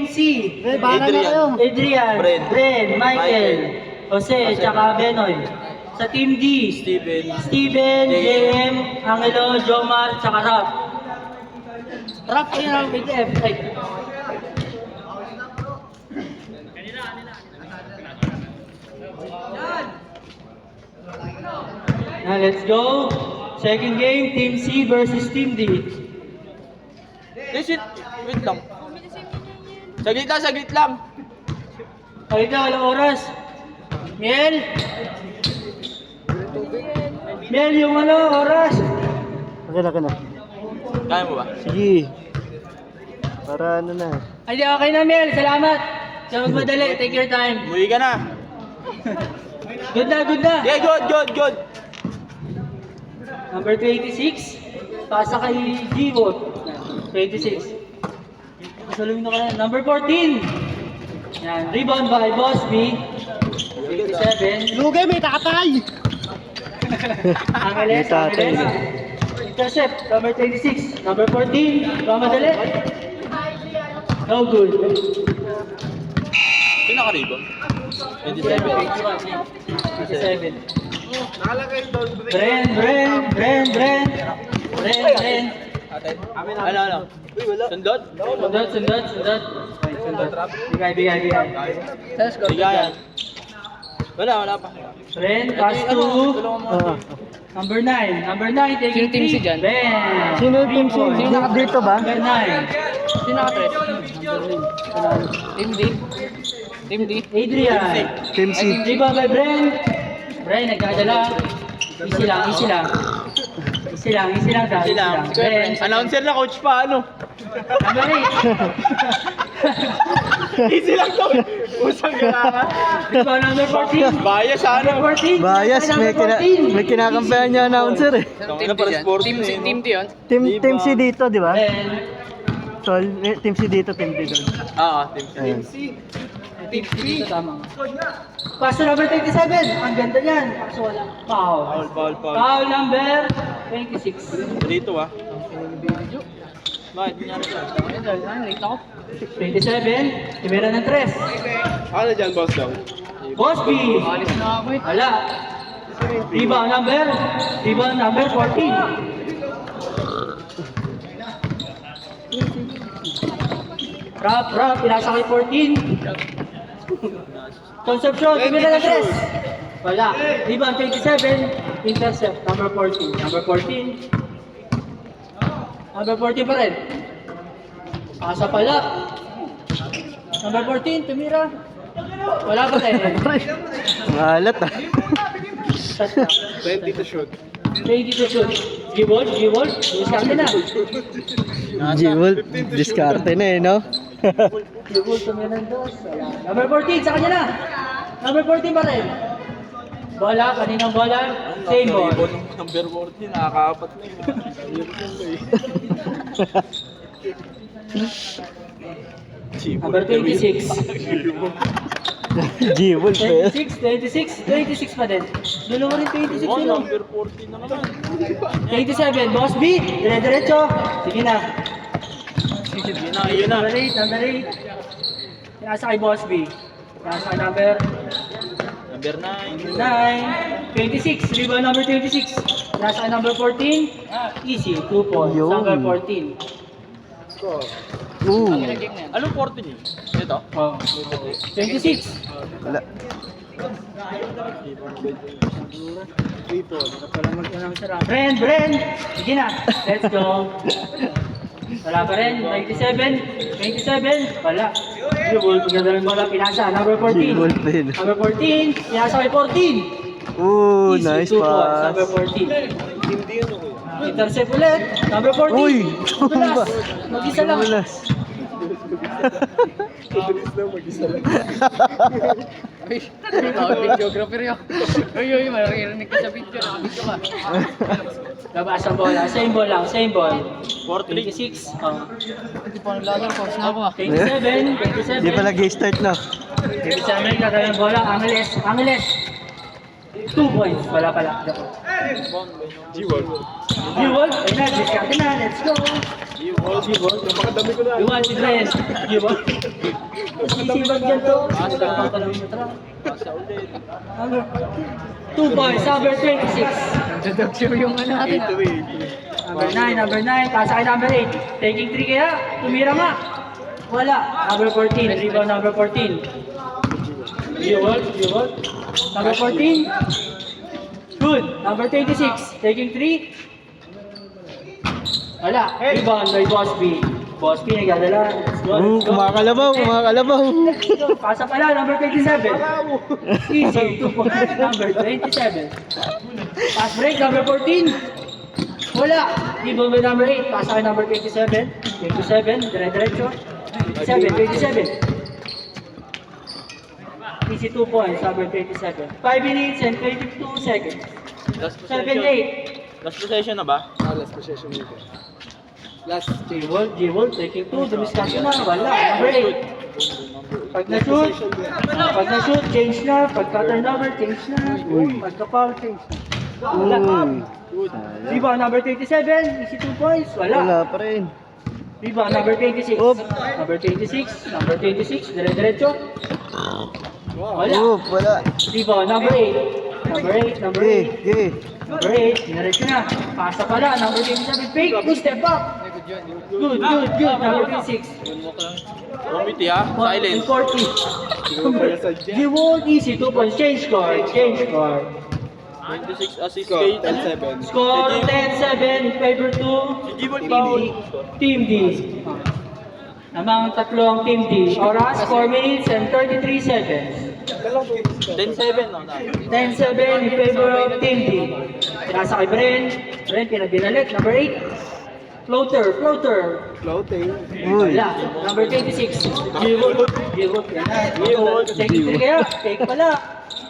C. Bahala na kayo. Adrian, Bren, Michael, Jose, tsaka Benoy. Sa Team D, Steven, JM, Angelo, Jomar, tsaka Rap. Rap kayo na with F. Now let's go. Second game, Team C versus Team D. Wait lang. Saglit lang. Ay na, walang oras. Miel! Miel, yung oras. Okay na. Kaya mo ba? Sige. Para ano na. Ay, okay na, Miel. Salamat. Sa magmadali, take your time. Umuwi ka na. Good na. Yeah, good. Number 26. Pasa kay G-Wood. 26. Saluhin na ka na. Number 14. Yan. Rebound by Boss B. 27. Lugay, may tatay! Angeles. Intercept. Number 26. Number 14. Mamadali. No good. Sino naka-rebound? 27. 27. Bren. Ano? Sundot? Sundot. Bigay. Let's go. Bigayan. Wala pa. Bren, pass to number 9. Number 9, taking Sino team si Jan? Ben. Sino team si? Dito ba? Number 9. Sino naka-tres? Team D. Adrian. Team C. Rebound by Bren. Bren, nagkadala. Easy lang. Bren. Announcer na coach pa, ano? Number 8. Easy lang to. Usang gana. Rebound number 14. Bias, ano? Number 14. Bias, may kinakampihan niya announcer eh. Ano para sports Team na yun? D yun. Team C dito, di ba? Bren. Sol, team C dito, team D doon. Team C. Ayun. Dito tama. Pass to number 27. Ang ganda niyan. Kaso wala. Foul. Foul number 26. Dito Bakit? Nangyari ka? Late ako. 27. Timera ng 3. Ano dyan, boss daw? Boss B. Alis na ako eh. Wala. Rebound number 14. Rap. Pinasa kay 14. Conception. Timera ng 3. Wala. Rebound 27. Intercept. Number 14. Number 14 pa rin. Pasa pala. Number 14, tumira. Wala pa rin. Malat ah. 20 to shoot. 20 to shoot. G-Wolf. Diskarte na. G-Wolf, diskarte na eh, no? G-Wolf, tumira ng dos. Wala. Number 14, sa kanya na. Number 14 pa rin. Bola, kaninang bola. Same ball. Number 14, nakaka-apat na yun. Number 26. G-Wolf eh. 26 pa din. Dalawa rin 26 yun. Number 14 na naman. 27, Boss B. Dire-diretso. Sige na. Yun na. Number 8. Pinasa kay Boss B. Pinasa kay number 9. 26. Rebound number 26. Pinasa kay number 14. Easy. 2 points. Yun. Number 14. Ooh. Anong 14 yun? Ito? Oh. 26. Wala. Bren. Sige na. Let's go. Wala pa rin. 27. Wala. G-Wolf. Maganda rin bola. Pinasa. Number 14. G-Wolf eh. Number 14. Pinasa kay 14. Ooh, Easy, nice 2 points. pass. Number 14. Intercept ulit. Number 14. Uy! Tulas. Mag-isa lang. Tulas. Uy, videographer yun. Uy, maririnig ka sa video. Nakabidyo ka. Labas ang bola. Same ball lang. 4-3. 26. Oh. Hindi pa naglalaro. Pause na ako ah. 27. Di pa nag-start na. 27. Kagaya ng bola. Angeles. 2 points. Wala pala. G-Wolf. G-Wolf. Ayun na. Discard na. Let's go. Iwan si Dres. Iwan. Sisibag dyan to. Pasa ulit. 2 points, number 26. Introduction yung ano natin. Number 9, pasa kay number 8. Taking 3 kaya, tumira nga. Wala. Number 14, rebound number 14. Yun. Number 14. Good. Number 26, taking 3. Wala. Rebound by Bosby. Bosby nagdadala. Let's go. Kumakalabaw. Pasa pala, number 27. Easy, 2 points. Number 27. Pass break, number 14. Wala. Rebound by number 8. Pasa kay number 27. 27, dire-diretso. 27. Easy 2 points, number 27. 5 minutes and 22 seconds. Last 7, possession. 8. Last possession na ba? Last J-Wall, taking 2, dumiskasyon na, wala, number 8. Pag na-shoot, change na. Pagka turnover, change na. Pagka foul, change na. Wala. Rebound number 37, easy 2 points, wala. Wala pa rin. Rebound number 26. Oop. Number 26, dire-diretso. Wala. Wala. Rebound number 8. Number 8. Okay. Number 8, diretso na. Pasa pala, number 27, fake, 2 step up. Good. Number 26. Committee ah. Silence. 40. You won't easy, 2 points. Change score. 26 assist kay 10-7. Score 10-7 in favor to Team D. Namang tatlong Team D. Oras, 4 minutes and 33 seconds. 10-7 no. 10-7 in favor of Team D. Pinasa kay Bren. Bren, pinabinalik. Number 8. Floater. Wala. Number 26. G-Wood. Take 3 kaya. Take pala.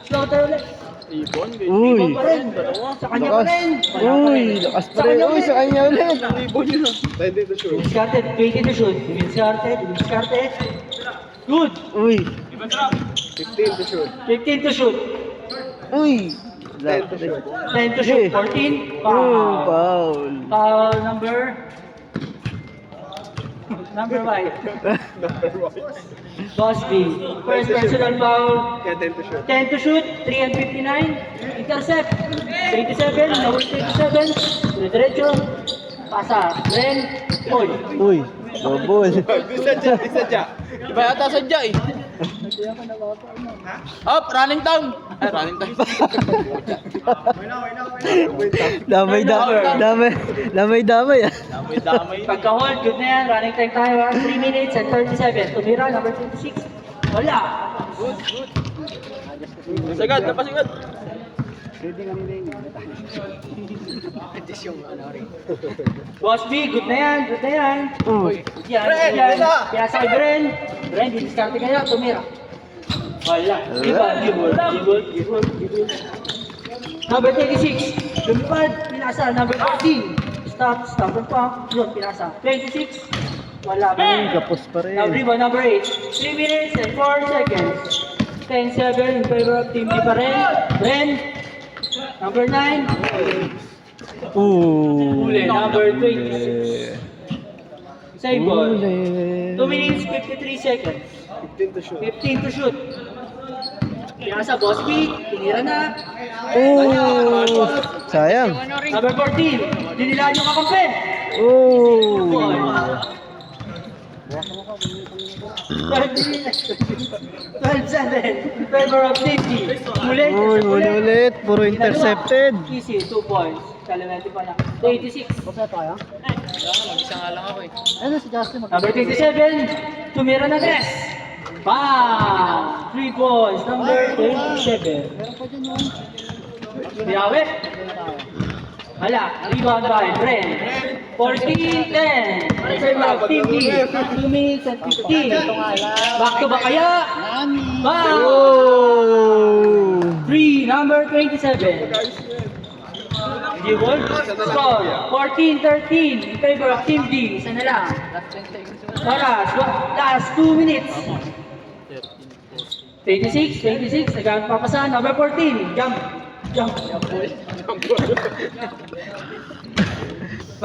Floater ulit. Ibon. Uy. Pa rin. Sa kanya pa rin. Wala pa rin. Lakas pa rin. Sa kanya ulit. Ibon yun. Discarded. 20 to shoot. Discarded. Good. Uy. 15 to shoot. Uy. 10 to shoot. 14. Foul. Foul number 5. Bosby. First personal foul. 10 to shoot. 3 and 59. Intercept. 27. Number 27. Diretso. Pasa. Ren. Paul. Uy. Double. Iba yata sadya eh. Up, running down. Ay, running down. Damay ah. Damay-damay. Pagka-hold, good na yan. Running time tayo. 3 minutes and 37. Tumira, number 26. Wala. Pasagad, napasagad. Bosby, good na yan. Uy. Yan. Pinasa kay Bren. Bren, didiskarte kaya. Tumira. Wala. Gibol. Number 26. Lumipad. Pinasa. Number 14. Stop and pump. Yun, pinasa. 26. Wala pa rin. Kapos pa rin. Rebound number 8. 3 minutes and 4 seconds. 10-7 in favor of Team D pa rin. Bren. Number 9. Huli. Number 26. Same ball. 2 minutes, 53 seconds. 15 to shoot. Pinasa Bosby, tinira na. Sayang. Number 14, dinilaan yung kakampi. 12-7 in favor of Team D. Ulit. Puro intercepted. Easy, 2 points. Kalimenti pa lang. 86. Mag-isa nga lang ako eh. Number 27, tumira na Des. Bam! 3 points. Number 27. Biyawit. Hala, rebound by Bren. 14-10. Favor of Team D. 2 minutes and 15. Back to back kaya. Bam! 3, number 27. G-Wolf. Score, 14-13 in favor of Team D. Isa na lang. Oras, last 2 minutes. 26, nagpapasa. Number 14, jump. 5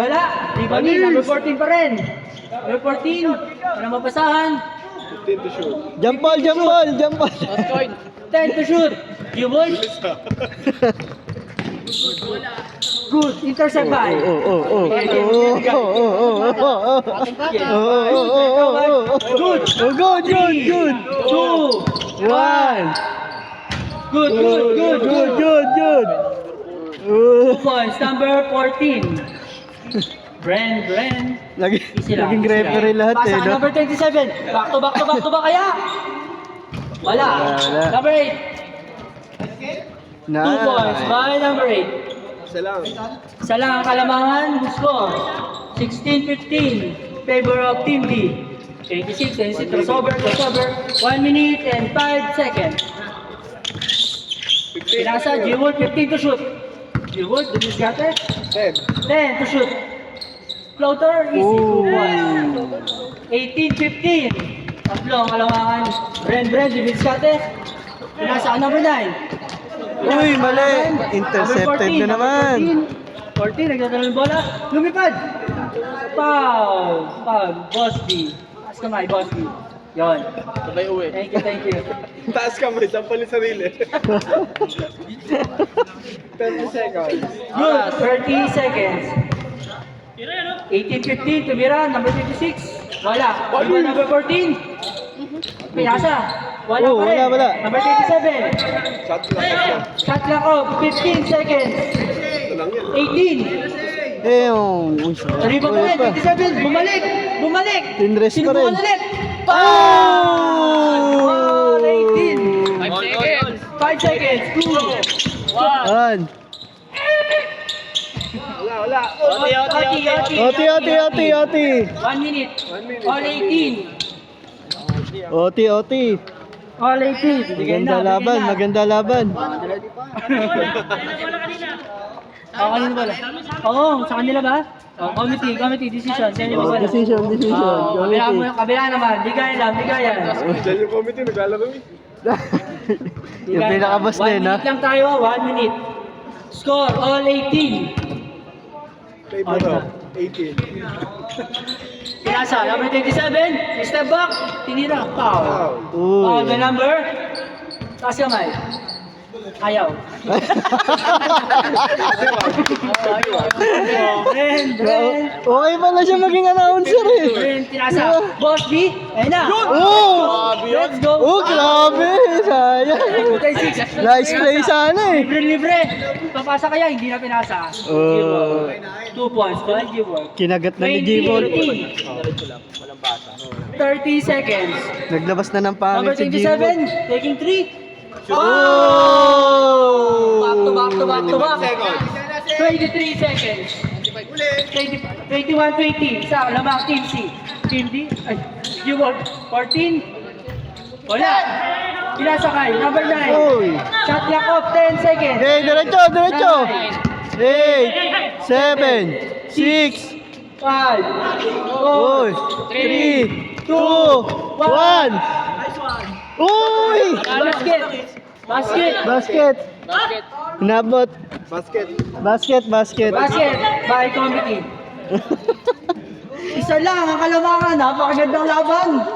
Wala. Rebounding, number 14 pa rin. Number 14. Walang mapasahan. Jump ball, jump ball, jump ball. Last coin. 10 to shoot. Jewel. Good. Intercept by. Good. Good, good. 2, 1. Good. Good. 2 points. Number 14. Bren. Easy lang. Naging referee lahat Pasa eh, no? number 27. Back to back kaya? Wala. Wala. Number 8. 2 points by number 8. Isa lang ang kalamangan. Good score. 16-15. Favor of Team D. 26. Crossover. 1 minute and 5 seconds. Pinasa, G-Wood, 15 to shoot. G-Wood, dumiskate. 10 to shoot. Floater, easy. 2 points. 18-15. Tatlo ang kalamangan. Bren, dumiskate. Pinasa, number 9. Uy, mali. Intercepted na naman. 14, nagdadala ng bola. Lumipad. Foul. Bosby. Taas kamay, Bosby. Yon. Sabay uwi. Thank you. Taas ka mo, sampal yung sarili. 30 seconds. Good, 30 seconds. 18-15, tumira, number 56. Wala. Iba number 14. Pinasa. Wala Oh, pa rin. wala. Number 27. Shot clock off, 15 seconds. 18. Rebound pa rin, 27. Bumalik. Tinrest pa rin. Sinubukan ulit. Oh! 18. 5 seconds. 5 seconds. 2. 1. Yan. Oti. 1 minute. All 18. Oti. All 18. Maganda laban. Kanina ba? Oo, sa kanila ba? Committee decision. Decision. Kabila naman, bigayan. Diyan yung committee, naglalaro eh. Yung pinakabas na yun, 1 ha? minute lang tayo, 1 minute. Score, all 18. Favor of 18. Pinasa, number 27, step back, tinira, foul. Uy. The number, taas kamay. Ayaw. Bren. Okay pala siya maging announcer eh. Bren, pinasa. Boss B, ayun na. Oh! Let's go. Oh, grabe! Sayang. 26. Nice play sana eh. Libre. Papasa kaya, hindi na pinasa. Oh. 2 points, don't give work. Kinagat na ni G-Ball. 30 seconds. Naglabas na ng Number pangit si G-Ball. 27, taking 3. Oh! Back to back. 23 seconds. 21-20. Sa lamang Team C. Team D. G-Ball. 14. Wala. Pinasakay. Number 9. Uy! Shot clock off. 10 seconds. Okay, diretso! 8, 7, 6, 5, 4, Uy! 3, 2, 1! Uy! Basket. Inabot. Basket. Basket by committee. Isa lang ang kalamangan. Napakagandang laban.